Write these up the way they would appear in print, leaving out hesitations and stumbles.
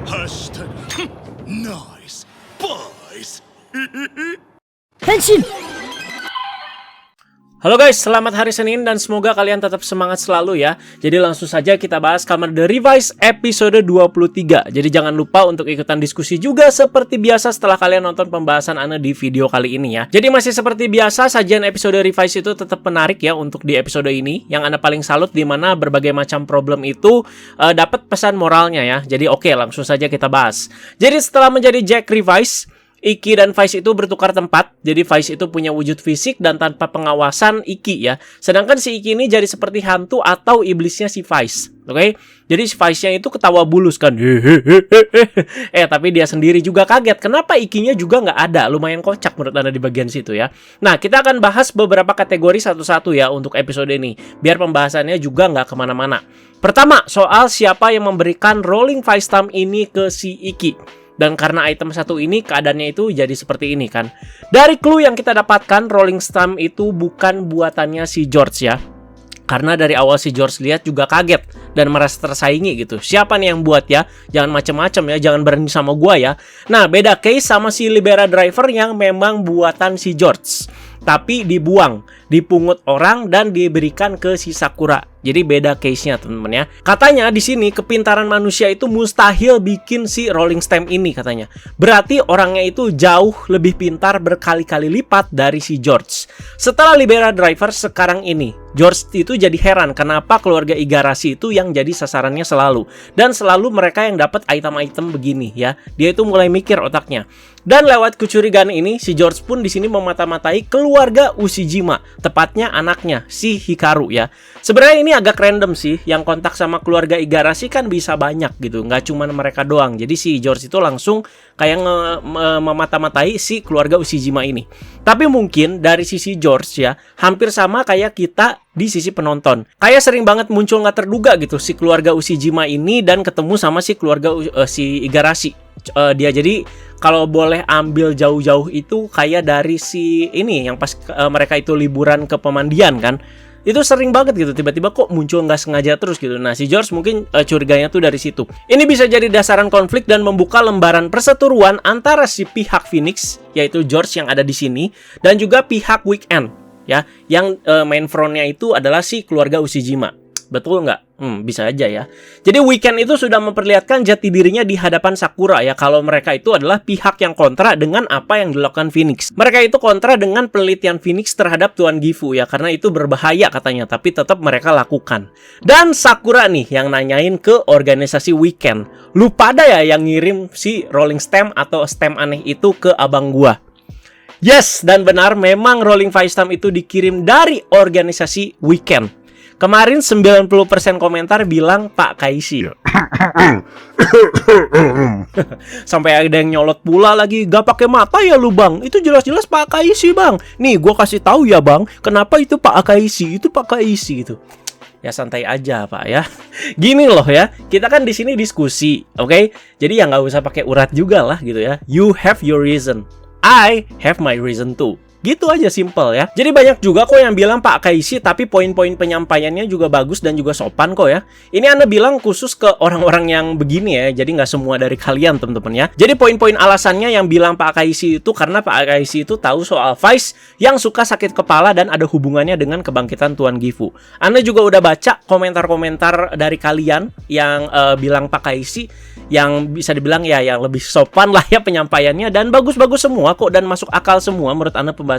Hashtag nice boys. Henshin! Halo guys, selamat hari Senin dan semoga kalian tetap semangat selalu ya. Jadi langsung saja kita bahas Kamen Rider Revice episode 23. Jadi jangan lupa untuk ikutan diskusi juga seperti biasa setelah kalian nonton pembahasan Ana di video kali ini ya. Jadi masih seperti biasa, sajian episode Revice itu tetap menarik ya untuk di episode ini. Yang Ana paling salut di mana berbagai macam problem itu dapat pesan moralnya ya. Jadi oke, langsung saja kita bahas. Jadi setelah menjadi Jack Revice, Iki dan Vice itu bertukar tempat. Jadi Vice itu punya wujud fisik dan tanpa pengawasan Iki ya. Sedangkan si Iki ini jadi seperti hantu atau iblisnya si Vice. Oke? Jadi si Vice-nya itu ketawa bulus kan. Tapi dia sendiri juga kaget. Kenapa Ikinya juga nggak ada? Lumayan kocak menurut Anda di bagian situ ya. Nah, kita akan bahas beberapa kategori satu-satu ya untuk episode ini. Biar pembahasannya juga nggak kemana-mana. Pertama, soal siapa yang memberikan Rolling Vice Stamp ini ke si Iki. Dan karena item satu ini keadaannya itu jadi seperti ini kan. Dari clue yang kita dapatkan, Rolling Stamp itu bukan buatannya si George ya. Karena dari awal si George lihat juga kaget dan merasa tersaingi gitu. Siapa nih yang buat ya? Jangan macem-macem ya, jangan berani sama gua ya. Nah, beda case sama si Libera Driver yang memang buatan si George. Tapi dibuang, dipungut orang dan diberikan ke si Sakura. Jadi beda case-nya teman-teman ya. Katanya di sini kepintaran manusia itu mustahil bikin si Rolling Stamp ini katanya. Berarti orangnya itu jauh lebih pintar berkali-kali lipat dari si George. Setelah Libera Driver sekarang ini, George itu jadi heran kenapa keluarga Igarashi itu yang jadi sasarannya selalu. Dan selalu mereka yang dapat item-item begini ya. Dia itu mulai mikir otaknya. Dan lewat kecurigaan ini, si George pun di sini memata-matai keluarga Ushijima, tepatnya anaknya, si Hikaru ya. Sebenarnya ini agak random sih, yang kontak sama keluarga Igarashi kan bisa banyak gitu, nggak cuma mereka doang. Jadi si George itu langsung kayak memata-matai si keluarga Ushijima ini. Tapi mungkin dari sisi George ya, hampir sama kayak kita di sisi penonton. Kayak sering banget muncul nggak terduga gitu si keluarga Ushijima ini dan ketemu sama si keluarga si Igarashi. Dia jadi kalau boleh ambil jauh-jauh itu kayak dari si ini yang pas mereka itu liburan ke pemandian kan. Itu sering banget gitu, tiba-tiba kok muncul nggak sengaja terus gitu. Nah, si George mungkin curiganya tuh dari situ. Ini bisa jadi dasaran konflik dan membuka lembaran perseteruan antara si pihak Phoenix, yaitu George yang ada di sini, dan juga pihak Weekend, ya, yang main frontnya itu adalah si keluarga Ushijima. Betul nggak? Bisa aja ya. Jadi Weekend itu sudah memperlihatkan jati dirinya di hadapan Sakura ya, kalau mereka itu adalah pihak yang kontra dengan apa yang dilakukan Phoenix. Mereka itu kontra dengan penelitian Phoenix terhadap Tuan Gifu ya, karena itu berbahaya katanya, tapi tetap mereka lakukan. Dan Sakura nih yang nanyain ke organisasi Weekend, lu pada ya yang ngirim si Rolling Stamp atau stamp aneh itu ke abang gua. Yes, dan benar memang Rolling Vice Stamp itu dikirim dari organisasi Weekend. Kemarin 90% komentar bilang Pak Kaishi. Sampai ada yang nyolot pula lagi, gak pakai mata ya lu bang? Itu jelas-jelas Pak Kaishi bang. Nih gua kasih tahu ya bang, kenapa itu Pak Kaishi? Itu Pak Kaishi gitu. Ya santai aja Pak ya. Gini loh ya, kita kan di sini diskusi, oke? Jadi ya nggak usah pakai urat juga lah gitu ya. You have your reason, I have my reason too. Gitu aja, simple ya. Jadi banyak juga kok yang bilang Pak Kaishi, tapi poin-poin penyampaiannya juga bagus dan juga sopan kok ya. Ini Anda bilang khusus ke orang-orang yang begini ya, jadi nggak semua dari kalian teman-teman ya. Jadi poin-poin alasannya yang bilang Pak Kaishi itu karena Pak Kaishi itu tahu soal Vice yang suka sakit kepala dan ada hubungannya dengan kebangkitan Tuan Gifu. Anda juga udah baca komentar-komentar dari kalian yang bilang Pak Kaishi, yang bisa dibilang ya yang lebih sopan lah ya penyampaiannya, dan bagus-bagus semua kok dan masuk akal semua menurut Anda pembahasannya.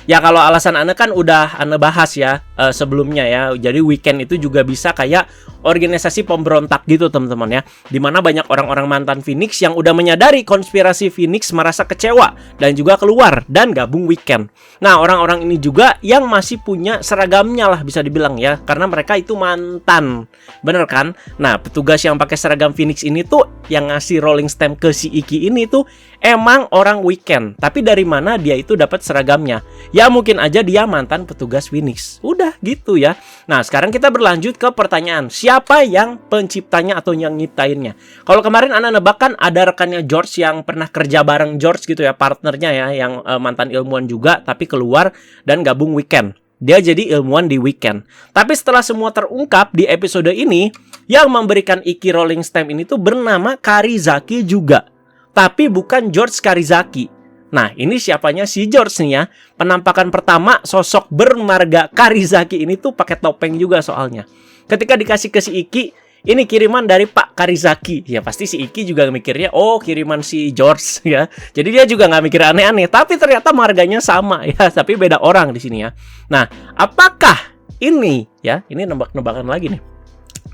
Ya kalau alasan Anda kan udah Anda bahas ya sebelumnya ya. Jadi Weekend itu juga bisa kayak organisasi pemberontak gitu teman-teman ya, dimana banyak orang-orang mantan Phoenix yang udah menyadari konspirasi Phoenix, merasa kecewa dan juga keluar dan gabung Weekend. Nah orang-orang ini juga yang masih punya seragamnya lah bisa dibilang ya, karena mereka itu mantan, bener kan? Nah petugas yang pakai seragam Phoenix ini tuh yang ngasih Rolling Stamp ke si Iki ini tuh emang orang Weekend. Tapi dari mana dia itu dapat seragamnya? Ya mungkin aja dia mantan petugas Phoenix. Udah gitu ya. Nah sekarang kita berlanjut ke pertanyaan, siapa yang penciptanya atau yang nyiptainnya? Kalau kemarin Anda nebak kan ada rekannya George yang pernah kerja bareng George gitu ya, partnernya ya, yang mantan ilmuwan juga tapi keluar dan gabung Weekend. Dia jadi ilmuwan di Weekend. Tapi setelah semua terungkap di episode ini, yang memberikan Ikki Rolling Stamp ini tuh bernama Karizaki juga. Tapi bukan George Karizaki. Nah, ini siapanya si George nih ya. Penampakan pertama sosok bermarga Karizaki ini tuh pakai topeng juga soalnya. Ketika dikasih ke si Ikki, ini kiriman dari Pak Karizaki. Ya pasti si Ikki juga mikirnya, oh kiriman si George ya. Jadi dia juga nggak mikir aneh-aneh. Tapi ternyata marganya sama ya. Tapi beda orang di sini ya. Nah, apakah ini ya? Ini nebak-nebakan lagi nih.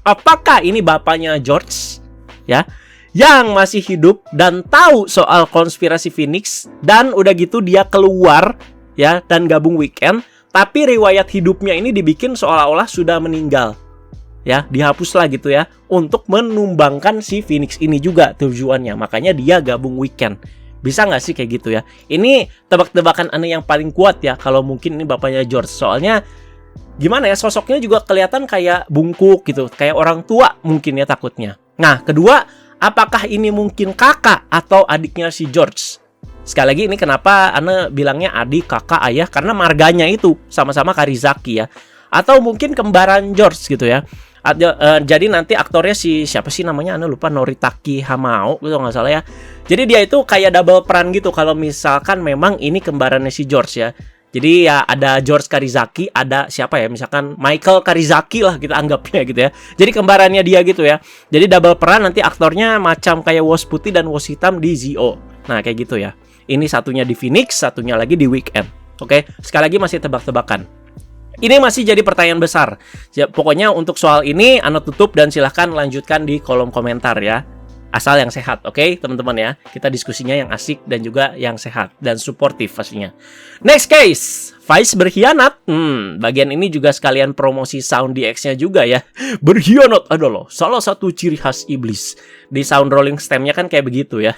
Apakah ini bapaknya George ya? Yang masih hidup dan tahu soal konspirasi Phoenix dan udah gitu dia keluar ya dan gabung Weekend. Tapi riwayat hidupnya ini dibikin seolah-olah sudah meninggal. Ya, dihapus lah gitu ya untuk menumbangkan si Phoenix ini juga tujuannya. Makanya dia gabung Weekend. Bisa nggak sih kayak gitu ya? Ini tebak-tebakan aneh yang paling kuat ya. Kalau mungkin ini bapaknya George. Soalnya gimana ya, sosoknya juga kelihatan kayak bungkuk gitu. Kayak orang tua mungkin ya takutnya. Nah, kedua, apakah ini mungkin kakak atau adiknya si George? Sekali lagi ini kenapa Ana bilangnya adik, kakak, ayah. Karena marganya itu sama-sama Karizaki ya. Atau mungkin kembaran George gitu ya. Jadi nanti aktornya si siapa sih namanya, Ana lupa, Noritaki Hamao gitu nggak salah ya. Jadi dia itu kayak double peran gitu kalau misalkan memang ini kembarannya si George ya. Jadi ya ada George Karizaki, ada siapa ya, misalkan Michael Karizaki lah kita anggapnya gitu ya. Jadi kembarannya dia gitu ya. Jadi double peran, nanti aktornya macam kayak Wos Putih dan Wos Hitam di Zio. Nah kayak gitu ya. Ini satunya di Phoenix, satunya lagi di Weekend. Oke, sekali lagi masih tebak-tebakan. Ini masih jadi pertanyaan besar. Ya, pokoknya untuk soal ini Ana tutup dan silahkan lanjutkan di kolom komentar ya. Asal yang sehat, oke teman-teman ya. Kita diskusinya yang asik dan juga yang sehat dan suportif pastinya. Next case, Vice berkhianat. Bagian ini juga sekalian promosi Sound DX-nya juga ya. Berkhianat adalah salah satu ciri khas iblis. Di sound rolling stem-nya kan kayak begitu ya.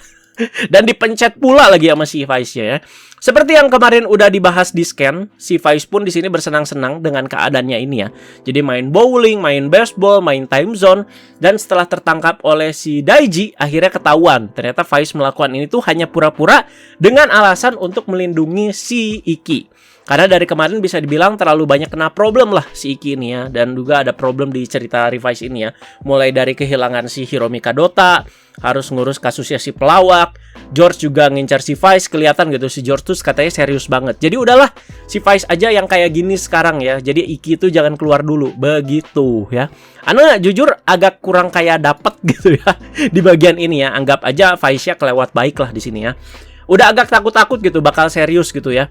Dan dipencet pula lagi sama si Vice-nya ya. Seperti yang kemarin udah dibahas di Scan, si Vice pun di sini bersenang-senang dengan keadaannya ini ya. Jadi main bowling, main baseball, main time zone, dan setelah tertangkap oleh si Daiji, akhirnya ketahuan. Ternyata Vice melakukan ini tuh hanya pura-pura dengan alasan untuk melindungi si Ikki. Karena dari kemarin bisa dibilang terlalu banyak kena problem lah si Ikki ini ya. Dan juga ada problem di cerita Revice ini ya. Mulai dari kehilangan si Hiromi Kadota, harus ngurus kasusnya si pelawak, George juga ngincar si Vice, kelihatan gitu si George tuh katanya serius banget. Jadi udahlah, si Vice aja yang kayak gini sekarang ya. Jadi Ikki itu jangan keluar dulu, begitu ya. Ana jujur agak kurang kayak dapet gitu ya di bagian ini ya. Anggap aja Vice-nya kelewat baik lah di sini ya. Udah agak takut-takut gitu bakal serius gitu ya.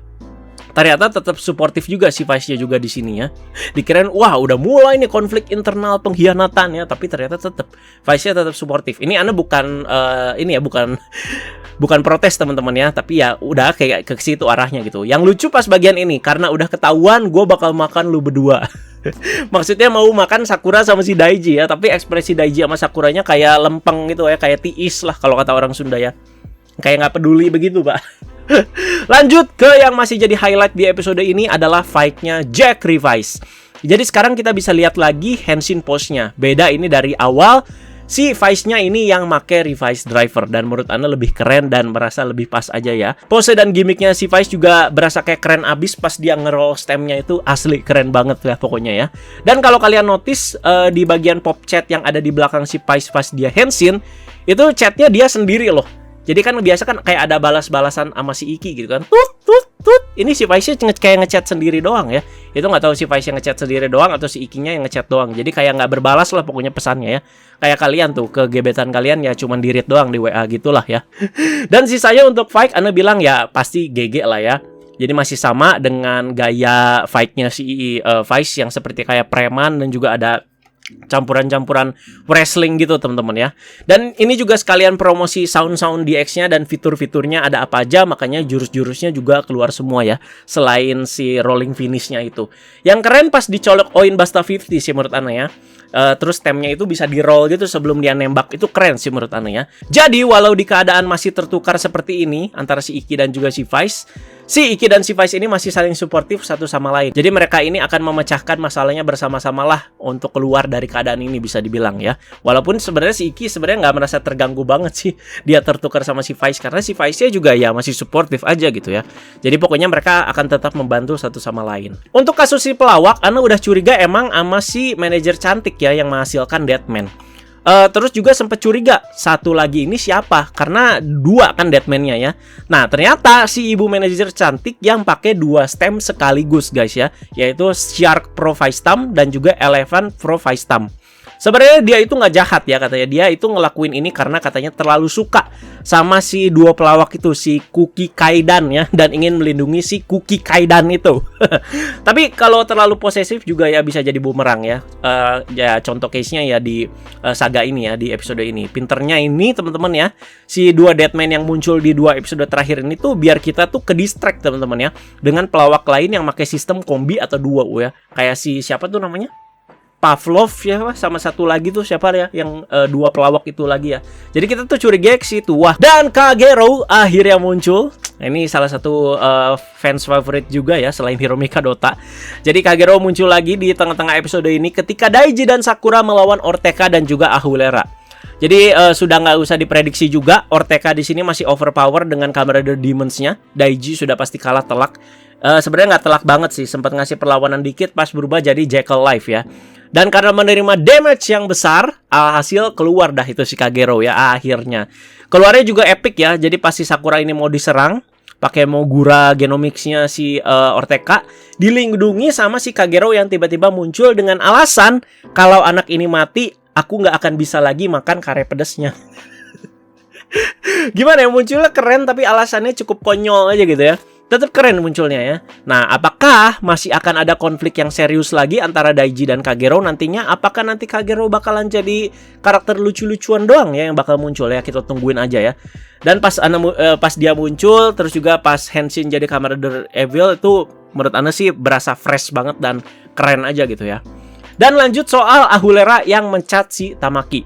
Ternyata tetap suportif juga si Vice-nya juga di sini ya. Dikirain wah udah mulai nih konflik internal pengkhianatan ya, tapi ternyata tetap Vice-nya tetap suportif. Ini Ana bukan ini ya bukan protes teman-teman ya, tapi ya udah kayak ke situ arahnya gitu. Yang lucu pas bagian ini karena udah ketahuan gue bakal makan lu berdua. Maksudnya mau makan Sakura sama si Daiji ya, tapi ekspresi Daiji sama Sakuranya kayak lempeng gitu ya, kayak tiis lah kalau kata orang Sunda ya. Kayak nggak peduli begitu, Pak. Lanjut ke yang masih jadi highlight di episode ini adalah fight-nya Jack Revice. Jadi sekarang kita bisa lihat lagi Henshin pose-nya. Beda ini dari awal, si Vice-nya ini yang make Revice Driver. Dan menurut Ana lebih keren dan merasa lebih pas aja ya. Pose dan gimmicknya si Vice juga berasa kayak keren abis pas dia nge-roll stem-nya itu asli keren banget lah pokoknya ya. Dan kalau kalian notice di bagian pop chat yang ada di belakang si Vice pas dia Henshin, itu chatnya dia sendiri loh. Jadi kan biasa kan kayak ada balas-balasan sama si Ikki gitu kan. Tut. Ini si Vice-nya kayak ngechat sendiri doang ya. Itu nggak tahu si Vice yang ngechat sendiri doang atau si Ikki-nya yang ngechat doang. Jadi kayak nggak berbalas lah pokoknya pesannya ya. Kayak kalian tuh ke gebetan kalian ya cuman di-read doang di WA gitulah ya. Dan sisanya untuk fight Ana bilang ya pasti GG lah ya. Jadi masih sama dengan gaya fight-nya si Vice yang seperti kayak preman dan juga ada campuran-campuran wrestling gitu teman-teman ya. Dan ini juga sekalian promosi sound-sound DX-nya dan fitur-fiturnya ada apa aja, makanya jurus-jurusnya juga keluar semua ya. Selain si rolling finish-nya itu. Yang keren pas dicolok Oin Basta 50 sih menurut Ana ya. Terus stemnya itu bisa di-roll gitu sebelum dia nembak. Itu keren sih menurut Ana ya. Jadi walau di keadaan masih tertukar seperti ini antara si Ikki dan juga si Vice, si Iki dan si Vice ini masih saling suportif satu sama lain. Jadi mereka ini akan memecahkan masalahnya bersama-sama lah untuk keluar dari keadaan ini, bisa dibilang ya. Walaupun sebenarnya si Iki sebenarnya nggak merasa terganggu banget sih dia tertukar sama si Vice, karena si Vice-nya juga ya masih suportif aja gitu ya. Jadi pokoknya mereka akan tetap membantu satu sama lain. Untuk kasus si pelawak, Ana udah curiga emang sama si manajer cantik ya yang menghasilkan Deadman. Terus juga sempat curiga satu lagi ini siapa, karena dua kan Deadman-nya ya. Nah ternyata si ibu manajer cantik yang pakai dua stem sekaligus guys ya, yaitu Shark Pro Vice Stam dan juga Elephant Pro Vice Stam. Sebenarnya dia itu nggak jahat ya, katanya dia itu ngelakuin ini karena katanya terlalu suka sama si dua pelawak itu, si Kuki Kaidan ya, dan ingin melindungi si Kuki Kaidan itu. Tapi kalau terlalu posesif juga ya bisa jadi bumerang ya. Ya contoh case-nya ya di saga ini ya, di episode ini. Pinternya ini teman-teman ya, si dua Deadman yang muncul di dua episode terakhir ini tuh biar kita tuh ke distract teman-teman ya, dengan pelawak lain yang pakai sistem kombi atau duo ya. Kayak si siapa tuh namanya? Pavlov ya, sama satu lagi tuh siapa ya yang dua pelawak itu lagi ya. Jadi kita tuh curiga ke situ. Wah, dan Kagero akhirnya muncul. Nah, ini salah satu fans favorit juga ya selain Hiromika Dota. Jadi Kagero muncul lagi di tengah-tengah episode ini ketika Daiji dan Sakura melawan Orteka dan juga Ahulera. Jadi sudah nggak usah diprediksi juga, Orteka di sini masih overpower dengan Kamen Demons-nya. Daiji sudah pasti kalah telak. Sebenarnya nggak telak banget sih, sempat ngasih perlawanan dikit pas berubah jadi Jackal Life ya. Dan karena menerima damage yang besar, hasil keluar dah itu si Kagero ya akhirnya. Keluarnya juga epic ya, jadi pas si Sakura ini mau diserang, pakai Mogura Genomics-nya si Orteka, dilindungi sama si Kagero yang tiba-tiba muncul dengan alasan kalau anak ini mati, aku nggak akan bisa lagi makan kare pedesnya. Gimana ya, munculnya keren tapi alasannya cukup konyol aja gitu ya. Tetap keren munculnya ya. Nah, apakah masih akan ada konflik yang serius lagi antara Daiji dan Kagero nantinya? Apakah nanti Kagero bakalan jadi karakter lucu-lucuan doang ya yang bakal muncul ya? Kita tungguin aja ya. Dan pas dia muncul, terus juga pas Henshin jadi Kamen Rider Evil itu menurut Ana sih berasa fresh banget dan keren aja gitu ya. Dan lanjut soal Ahulera yang mencat si Tamaki.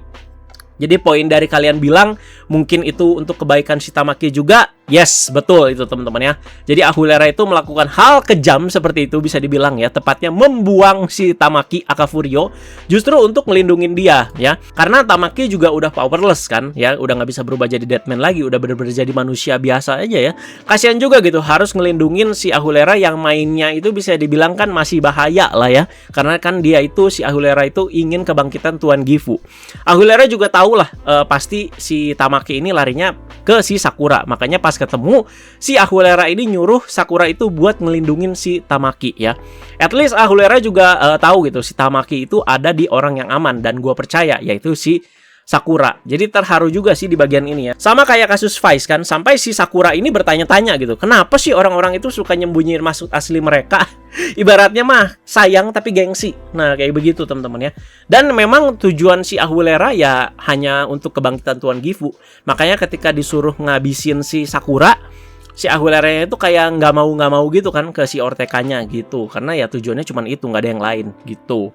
Jadi poin dari kalian bilang mungkin itu untuk kebaikan si Tamaki juga. Yes, betul itu teman-teman ya. Jadi Ahulera itu melakukan hal kejam seperti itu bisa dibilang ya. Tepatnya membuang si Tamaki Akafurio justru untuk melindungin dia ya. Karena Tamaki juga udah powerless kan ya. Udah nggak bisa berubah jadi Deadman lagi. Udah bener-bener jadi manusia biasa aja ya. Kasian juga gitu harus ngelindungin si Ahulera yang mainnya itu bisa dibilang kan masih bahaya lah ya. Karena kan dia itu si Ahulera itu ingin kebangkitan Tuan Gifu. Ahulera juga tahu lah pasti si Tamaki ini larinya ke si Sakura. Makanya pas ketemu si Ahulera ini nyuruh Sakura itu buat ngelindungin si Tamaki ya. At least Ahulera juga tahu gitu si Tamaki itu ada di orang yang aman dan gua percaya yaitu si Sakura. Jadi terharu juga sih di bagian ini ya. Sama kayak kasus Vice kan, sampai si Sakura ini bertanya-tanya gitu. Kenapa sih orang-orang itu suka nyembunyiin maksud asli mereka? Ibaratnya mah sayang tapi gengsi. Nah, kayak begitu teman-teman ya. Dan memang tujuan si Ahulera ya hanya untuk kebangkitan Tuan Gifu. Makanya ketika disuruh ngabisin si Sakura, si Ahulera itu kayak nggak mau gitu kan ke si Orteka-nya gitu. Karena ya tujuannya cuma itu, nggak ada yang lain gitu.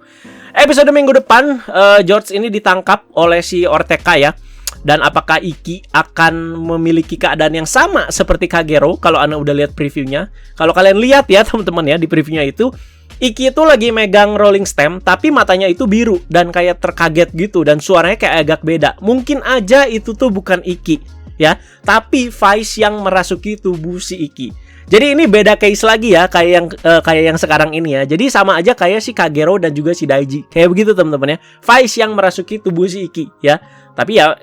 Episode minggu depan George ini ditangkap oleh si Orteka ya. Dan apakah Iki akan memiliki keadaan yang sama seperti Kagero? Kalau Anda udah lihat previewnya, kalau kalian lihat ya teman-teman ya di previewnya itu, Iki itu lagi megang rolling stem tapi matanya itu biru dan kayak terkaget gitu dan suaranya kayak agak beda. Mungkin aja itu tuh bukan Iki ya, tapi Vice yang merasuki tubuh si Iki. Jadi ini beda case lagi ya kayak yang sekarang ini ya. Jadi sama aja kayak si Kagero dan juga si Daiji. Kayak begitu teman-teman ya. Vice yang merasuki tubuh si Iki ya. Tapi ya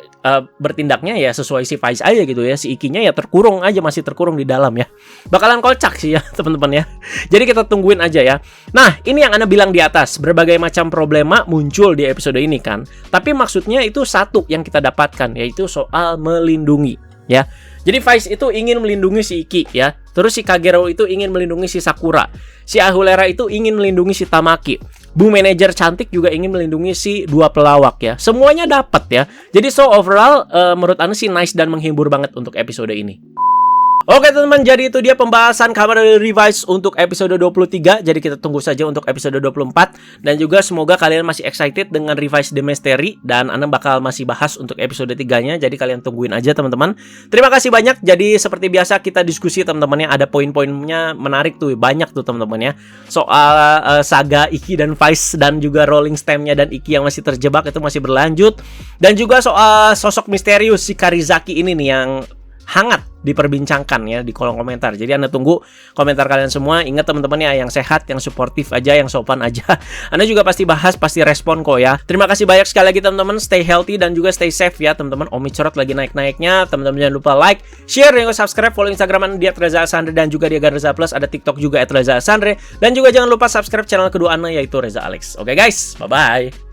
bertindaknya ya sesuai si Vice aja gitu ya. Si Ikinya ya terkurung aja, masih terkurung di dalam ya. Bakalan kocak sih ya teman-teman ya. Jadi kita tungguin aja ya. Nah, ini yang Anda bilang di atas, berbagai macam problema muncul di episode ini kan. Tapi maksudnya itu satu yang kita dapatkan, yaitu soal melindungi ya. Jadi Vice itu ingin melindungi si Iki ya. Terus si Kagero itu ingin melindungi si Sakura. Si Ahulera itu ingin melindungi si Tamaki. Bu manajer cantik juga ingin melindungi si dua pelawak ya. Semuanya dapat ya. Jadi so overall menurut Anda sih nice dan menghibur banget untuk episode ini. Oke teman-teman, jadi itu dia pembahasan Kamen Rider Revice untuk episode 23. Jadi kita tunggu saja untuk episode 24. Dan juga semoga kalian masih excited dengan Revice The Mystery. Dan Ana bakal masih bahas untuk episode 3-nya. Jadi kalian tungguin aja teman-teman. Terima kasih banyak. Jadi seperti biasa kita diskusi teman-teman ya. Ada poin-poinnya menarik tuh. Banyak tuh teman-teman ya. Soal saga Iki dan Vice dan juga rolling stamp-nya dan Iki yang masih terjebak itu masih berlanjut. Dan juga soal sosok misterius si Karizaki ini nih yang hangat diperbincangkan ya di kolom komentar. Jadi Anda tunggu komentar kalian semua. Ingat teman-teman ya, yang sehat, yang suportif aja, yang sopan aja. Anda juga pasti bahas, pasti respon kok ya. Terima kasih banyak sekali lagi teman-teman. Stay healthy dan juga stay safe ya teman-teman. Omicrot lagi naik-naiknya. Teman-teman jangan lupa like, share, dan juga subscribe. Follow Instagram Anda @Reza Asandre dan juga di Reza Plus. Ada TikTok juga @Reza Asandre. Dan juga jangan lupa subscribe channel kedua Anda yaitu Reza Alex. Oke guys, bye-bye.